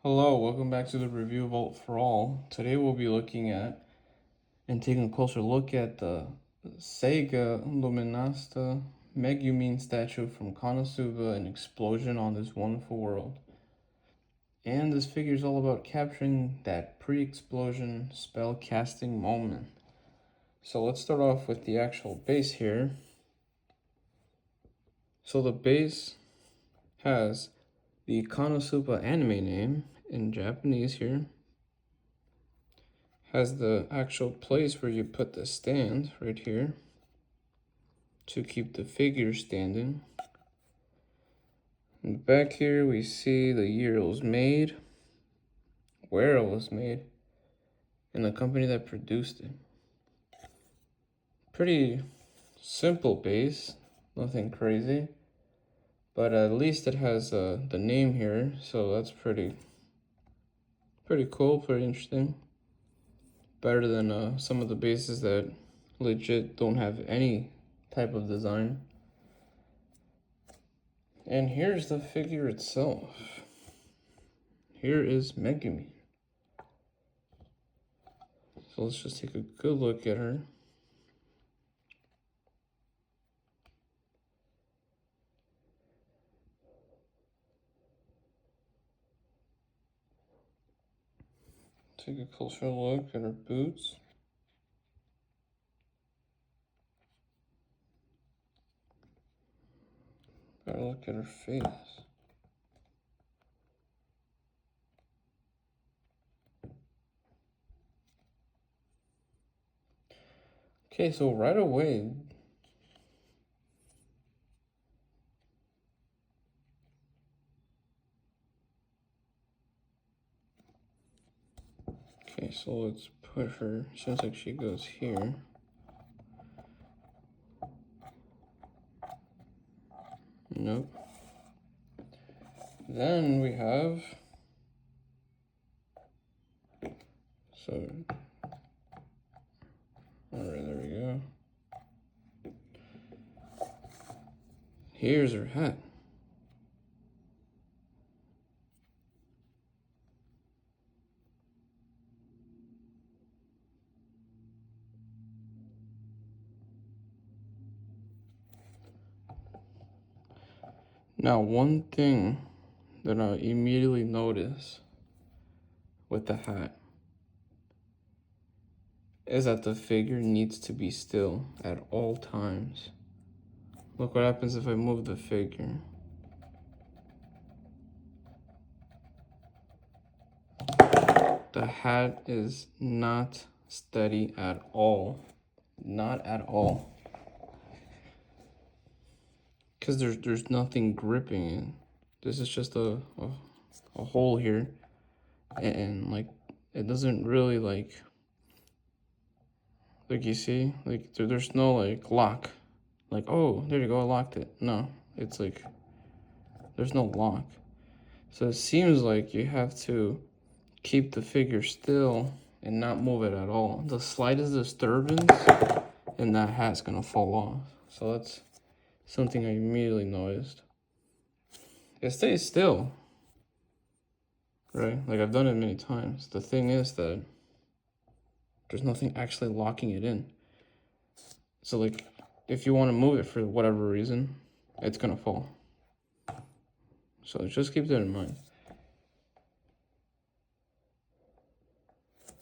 Hello, welcome back to the review of Alt for All. Today we'll be looking at and taking a closer look at the SEGA Luminasta Megumin Statue from Konosuba, an explosion on this wonderful world. And this figure is all about capturing that pre-explosion spell casting moment. So let's start off with the actual base here. So the base has the Konosuba anime name in Japanese here. Has the actual place where you put the stand right here to keep the figure standing. In the back here we see the year it was made, where it was made, and the company that produced it. Pretty simple base, nothing crazy, but at least it has the name here, so that's pretty cool, pretty interesting. Better than some of the bases that legit don't have any type of design. And here's the figure itself. Here is Megumin. So let's just take a good look at her. Take a closer look at her boots. Better look at her face. Okay, so right away, okay, so let's put her, seems like she goes here. Nope. Then we have, so, all right, there we go. Here's her hat. Now, one thing that I immediately notice with the hat is that the figure needs to be still at all times. Look what happens if I move the figure. The hat is not steady at all. Not at all. Because there's nothing gripping it. This is just a hole here. And like, it doesn't really like you see, like there's no like lock. Like, oh, there you go, I locked it. No, it's like, there's no lock. So it seems like you have to keep the figure still and not move it at all. The slightest disturbance and that hat's gonna fall off. So that's something I immediately noticed. It stays still, right? Like I've done it many times. The thing is that there's nothing actually locking it in. So like, if you want to move it for whatever reason, it's gonna fall. So just keep that in mind.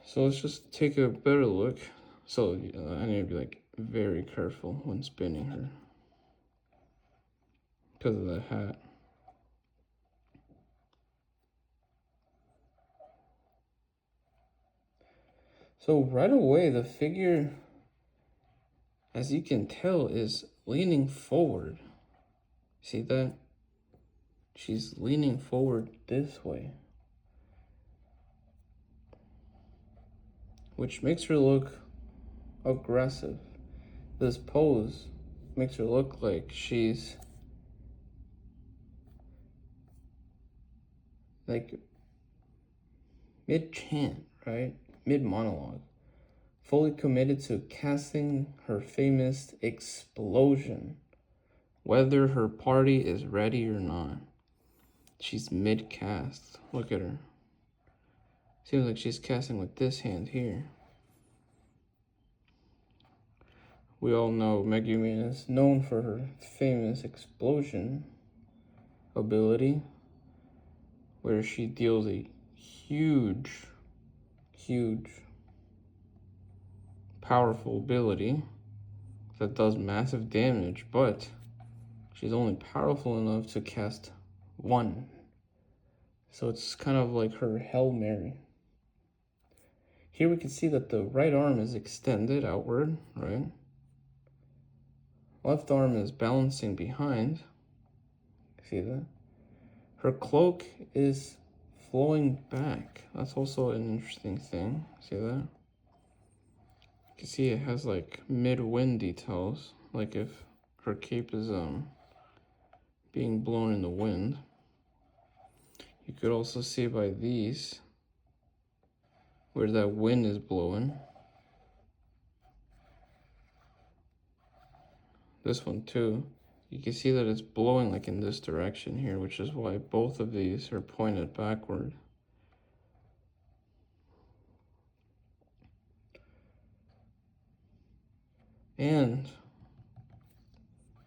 So let's just take a better look. So I need to be like very careful when spinning her because of the hat. So right away, the figure, as you can tell, is leaning forward. See that? She's leaning forward this way, which makes her look aggressive. This pose makes her look like she's like mid-chant, right? Mid-monologue. Fully committed to casting her famous explosion, whether her party is ready or not. She's mid-cast. Look at her. Seems like she's casting with this hand here. We all know Megumin is known for her famous explosion ability, where she deals a huge, powerful ability that does massive damage, but she's only powerful enough to cast one. So it's kind of like her Hail Mary. Here we can see that the right arm is extended outward, right? Left arm is balancing behind. See that? Her cloak is flowing back. That's also an interesting thing. See that? You can see it has like mid-wind details, like if her cape is being blown in the wind. You could also see by these where that wind is blowing. This one too. You can see that it's blowing like in this direction here, which is why both of these are pointed backward. And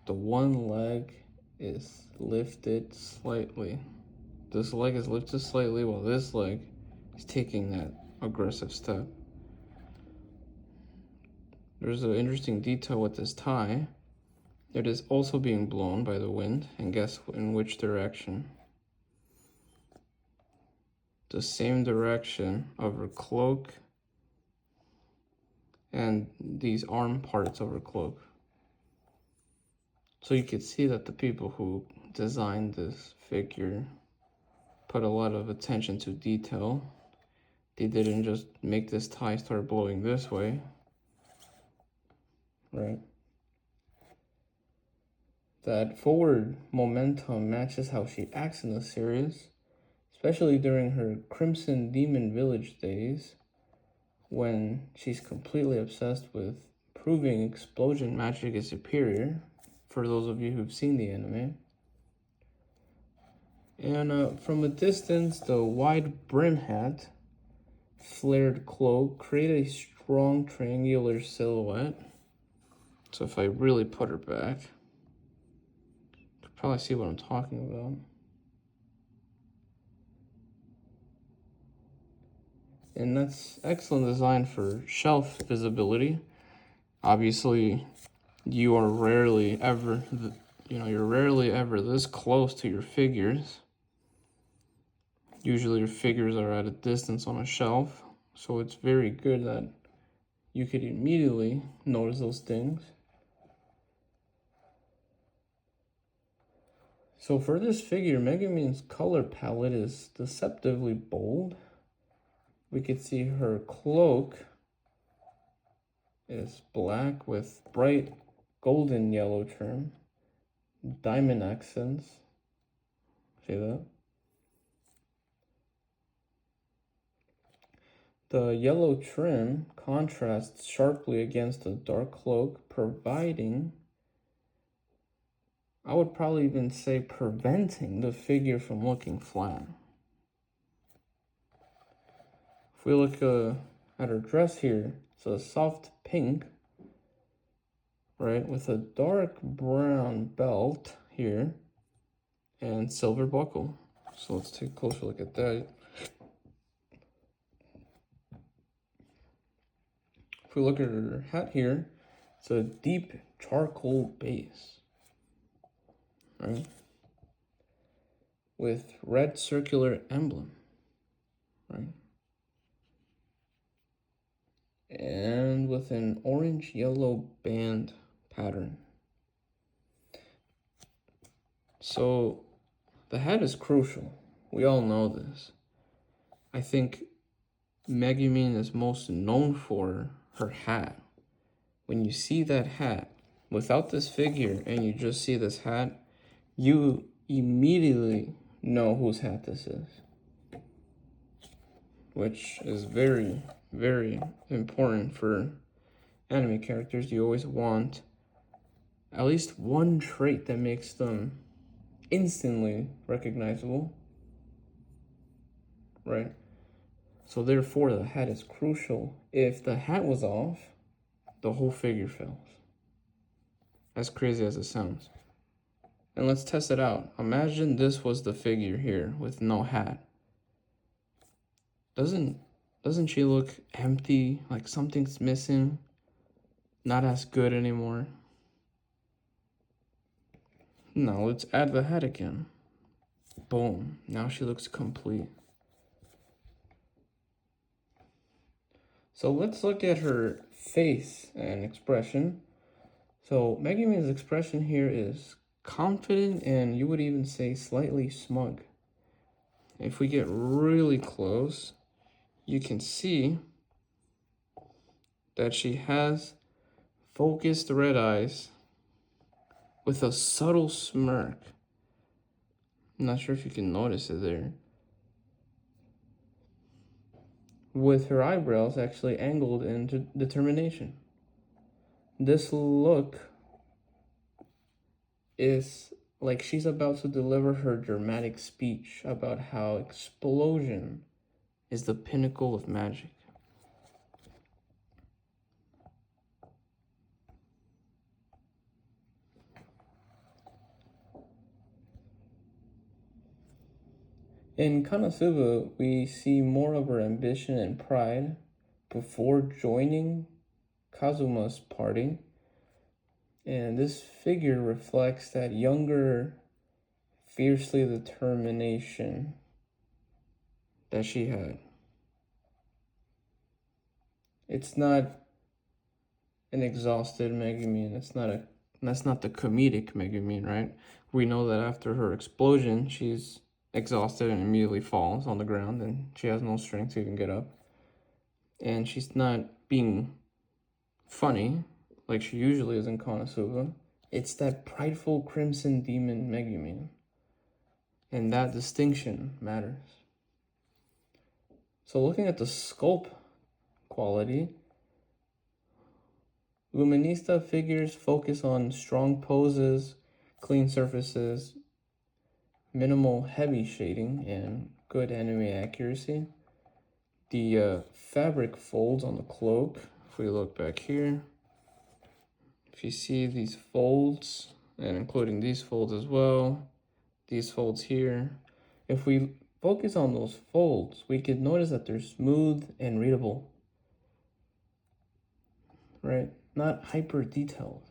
the one leg is lifted slightly. This leg is lifted slightly while this leg is taking that aggressive step. There's an interesting detail with this tie. It is also being blown by the wind, and guess in which direction? The same direction of her cloak and these arm parts of her cloak. So you could see that the people who designed this figure put a lot of attention to detail. They didn't just make this tie start blowing this way, right? That forward momentum matches how she acts in the series, especially during her Crimson Demon Village days, when she's completely obsessed with proving explosion magic is superior, for those of you who've seen the anime. And from a distance, the wide brim hat, flared cloak create a strong triangular silhouette. So if I really put her back, you can probably see what I'm talking about. And that's excellent design for shelf visibility. Obviously, you are rarely ever, you're rarely ever this close to your figures. Usually your figures are at a distance on a shelf, so it's very good that you could immediately notice those things. So for this figure, Megumin's color palette is deceptively bold. We could see her cloak is black with bright golden yellow trim, diamond accents. See that? The yellow trim contrasts sharply against the dark cloak, providing, I would probably even say preventing the figure from looking flat. If we look at her dress here, it's a soft pink, right, with a dark brown belt here and silver buckle. So let's take a closer look at that. If we look at her hat here, it's a deep charcoal base, right, with red circular emblem, right, and with an orange-yellow band pattern. So the hat is crucial. We all know this. I think Megumin is most known for her hat. When you see that hat without this figure and you just see this hat, you immediately know whose hat this is, which is very, very important for anime characters. You always want at least one trait that makes them instantly recognizable, right? So therefore, the hat is crucial. If the hat was off, the whole figure fails. As crazy as it sounds. And let's test it out. Imagine this was the figure here with no hat. Doesn't she look empty, like something's missing? Not as good anymore. Now let's add the hat again. Boom, now she looks complete. So let's look at her face and expression. So Megumin's expression here is confident and you would even say slightly smug. If we get really close, you can see that she has focused red eyes with a subtle smirk. I'm not sure if you can notice it there. With her eyebrows actually angled into determination. This look is like she's about to deliver her dramatic speech about how explosion is the pinnacle of magic. In Konosuba, we see more of her ambition and pride before joining Kazuma's party. And this figure reflects that younger, fiercely determination that she had. It's not an exhausted Megumin. That's not the comedic Megumin, right? We know that after her explosion, she's exhausted and immediately falls on the ground and she has no strength to even get up. And she's not being funny like she usually is in Konosuba. It's that prideful crimson demon Megumin. And that distinction matters. So looking at the sculpt quality, Luminasta figures focus on strong poses, clean surfaces, minimal heavy shading, and good anime accuracy. The fabric folds on the cloak, if we look back here, if you see these folds, and including these folds as well, these folds here, if we focus on those folds, we could notice that they're smooth and readable, right? Not hyper detailed.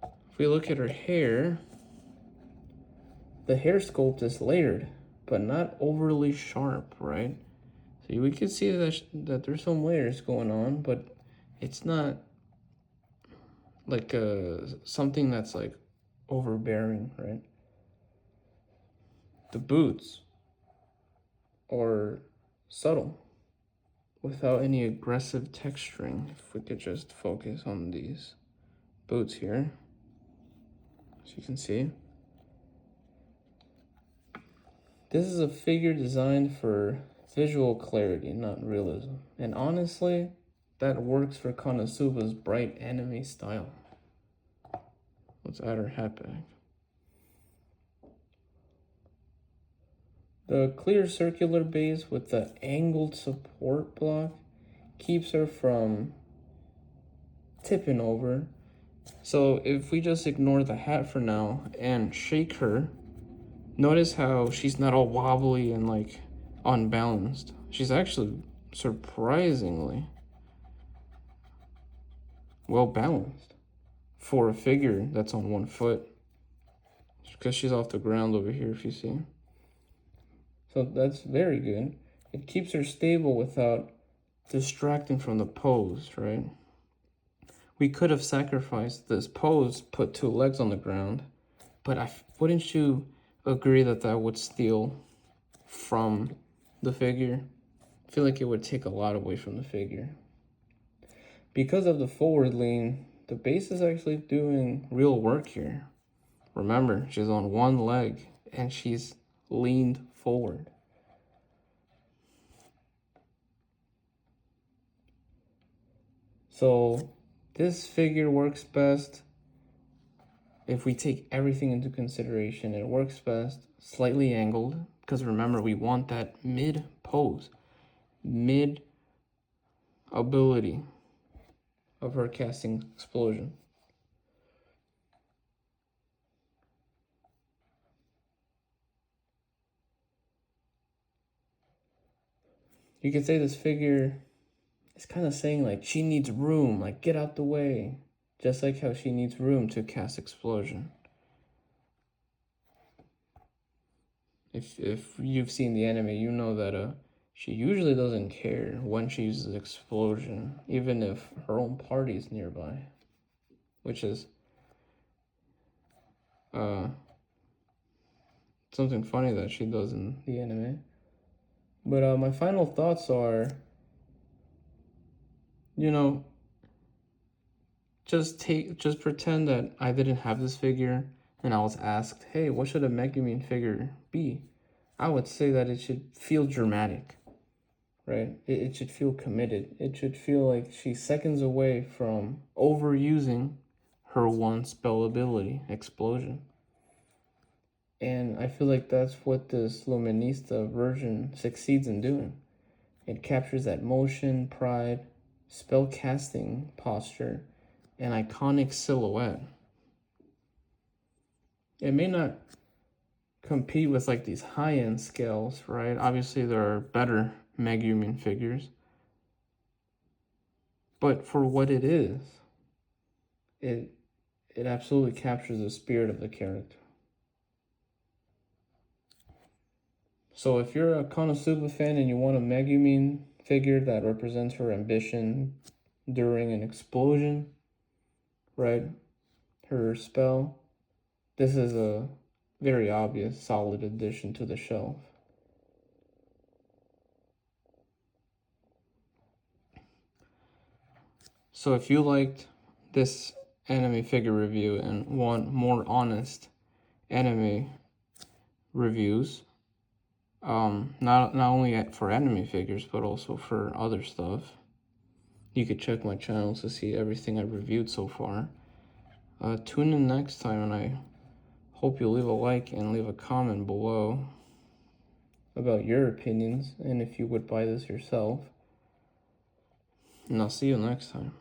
If we look at her hair, the hair sculpt is layered, but not overly sharp, right? So we can see that there's some layers going on, but it's not like something that's like overbearing, right? The boots are subtle without any aggressive texturing. If we could just focus on these boots here, as you can see. This is a figure designed for visual clarity, not realism. And honestly, that works for Konosuba's bright anime style. Let's add her hat back. The clear circular base with the angled support block keeps her from tipping over. So if we just ignore the hat for now and shake her, notice how she's not all wobbly and like unbalanced. She's actually surprisingly well balanced for a figure that's on one foot, because she's off the ground over here, if you see. So that's very good. It keeps her stable without distracting from the pose, right? We could have sacrificed this pose, put two legs on the ground, but wouldn't you agree that that would steal from the figure? I feel like it would take a lot away from the figure. Because of the forward lean, the base is actually doing real work here. Remember, she's on one leg and she's leaned forward. So this figure works best if we take everything into consideration. It works best slightly angled, because remember, we want that mid pose. mid ability of her casting explosion. You could say this figure is kind of saying like she needs room, like get out the way, just like how she needs room to cast explosion. If you've seen the anime, you know that she usually doesn't care when she uses explosion, even if her own party is nearby, which is something funny that she does in the anime. But my final thoughts are, you know, just pretend that I didn't have this figure and I was asked, hey, what should a Megumin figure be? I would say that it should feel dramatic, right? It should feel committed. It should feel like she's seconds away from overusing her one spell ability, explosion. And I feel like that's what this Luminista version succeeds in doing. It captures that motion, pride, spell casting posture, and iconic silhouette. It may not compete with like these high-end scales, right? Obviously there are better Megumin figures. But for what it is, it absolutely captures the spirit of the character. So if you're a Konosuba fan and you want a Megumin figure that represents her ambition during an explosion, right? Her spell, this is a very obvious, solid addition to the shelf. So if you liked this anime figure review and want more honest anime reviews, not only for anime figures but also for other stuff, you could check my channel to see everything I've reviewed so far. Tune in next time, and I hope you leave a like and leave a comment below about your opinions and if you would buy this yourself. And I'll see you next time.